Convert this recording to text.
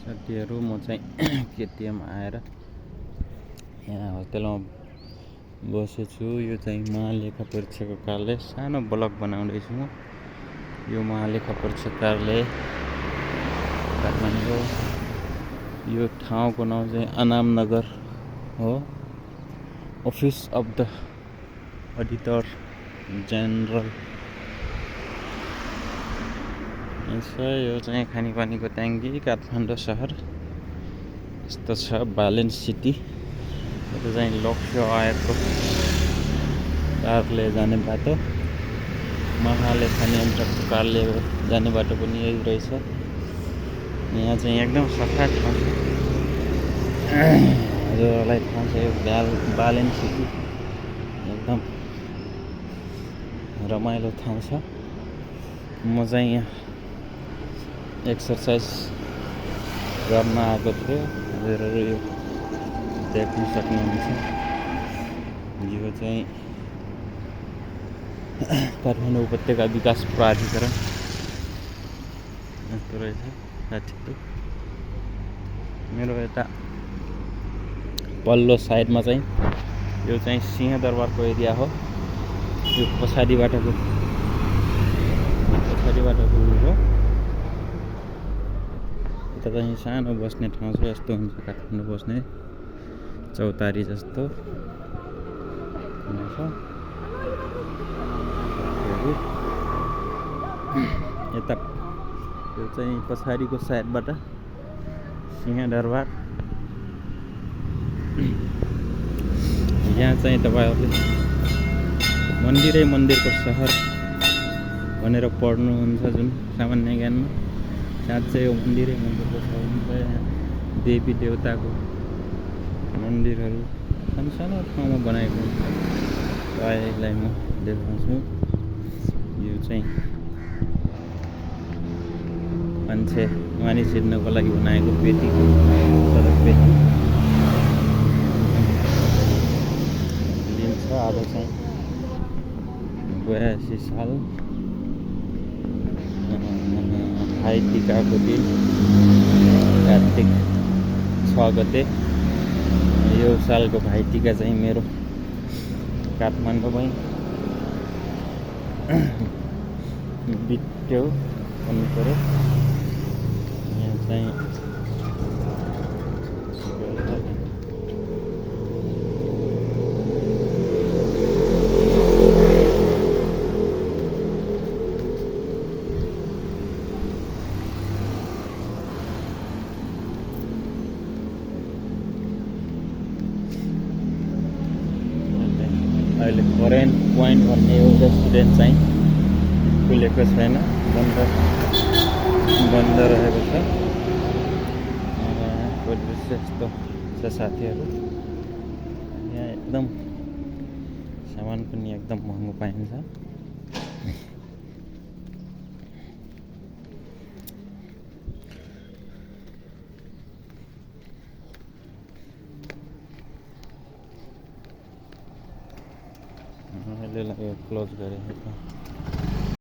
साथीहरू म चाहिँ केटिएम आएर यहाँ होटेलमा बसेछु। यो चाहिँ महालेखा परीक्षाको कार्यालय, सानो ब्लग बनाउँदैछु म। यो महालेखा परीक्षा कार्यालय काठमाडौँ। यो ठाउँको नाम चाहिँ अनाम नगर हो। Office of the auditor general. यो चाहिँ खानेपानीको ट्याङ्की, काठमाडौँ सहर। यस्तो छ ब्यालेन्स सिटी। यो चाहिँ लक्ष्य आयोगको कार्यालय जाने बाटो। महालेखा नियन्त्रकको कार्यालय जाने बाटो पनि यही रहेछ। यहाँ चाहिँ एकदम सफा ठाउँ छ। हजुरहरूलाई थाहा छ यो ब्यालेन्स सिटी एकदम रमाइलो ठाउँ छ। म चाहिँ यहाँ एक्सर्साइज गर्न आएको थियो। हजुरहरू यो देख्न सक्नुहुन्छ। यो चाहिँ काठमाडौँ उपत्यका विकास प्राधिकरण यस्तो रहेछ साथीहरू। मेरो यता पल्लो साइडमा चाहिँ यो चाहिँ सिंहदरबारको एरिया हो। यो पछाडिबाटको हो। यता चाहिँ सानो बस्ने ठाउँ छ। यस्तो हुन्छ काठमाडौँ बस्ने, चौतारी जस्तो हुन्छ। यता यो चाहिँ पछाडिको साइडबाट सिंहदरबार। यहाँ चाहिँ तपाईँहरूले मन्दिरै मन्दिरको सहर भनेर पढ्नुहुन्छ जुन सामान्य ज्ञानमा, साँच्चै यो मन्दिरै मन्दिरको सहर हुन्छ। यहाँ देवी देवताको मन्दिरहरू सानो ठाउँमा बनाएको हुन्छ। यसलाई म देखाउँछु। यो चाहिँ मानिस हिँड्नको लागि बनाएको पेटी, सडक पेटी लिन्छ। अब चाहिँ 82 साल भाइटिकाको दिन कार्तिक 6 गते। यो सालको भाइटिका चाहिँ मेरो काठमाडौँमै बित्यो भन्नु पऱ्यो। यहाँ चाहिँ अहिले फरेन पोइन्ट भन्ने एउटा रेस्टुरेन्ट चाहिँ खुलेको छैन, बन्द रहेको छ। यहाँको दृश्य यस्तो छ साथीहरू। यहाँ एकदम सामान पनि एकदम महँगो पाइन्छ। अहिले क्लोज गरेको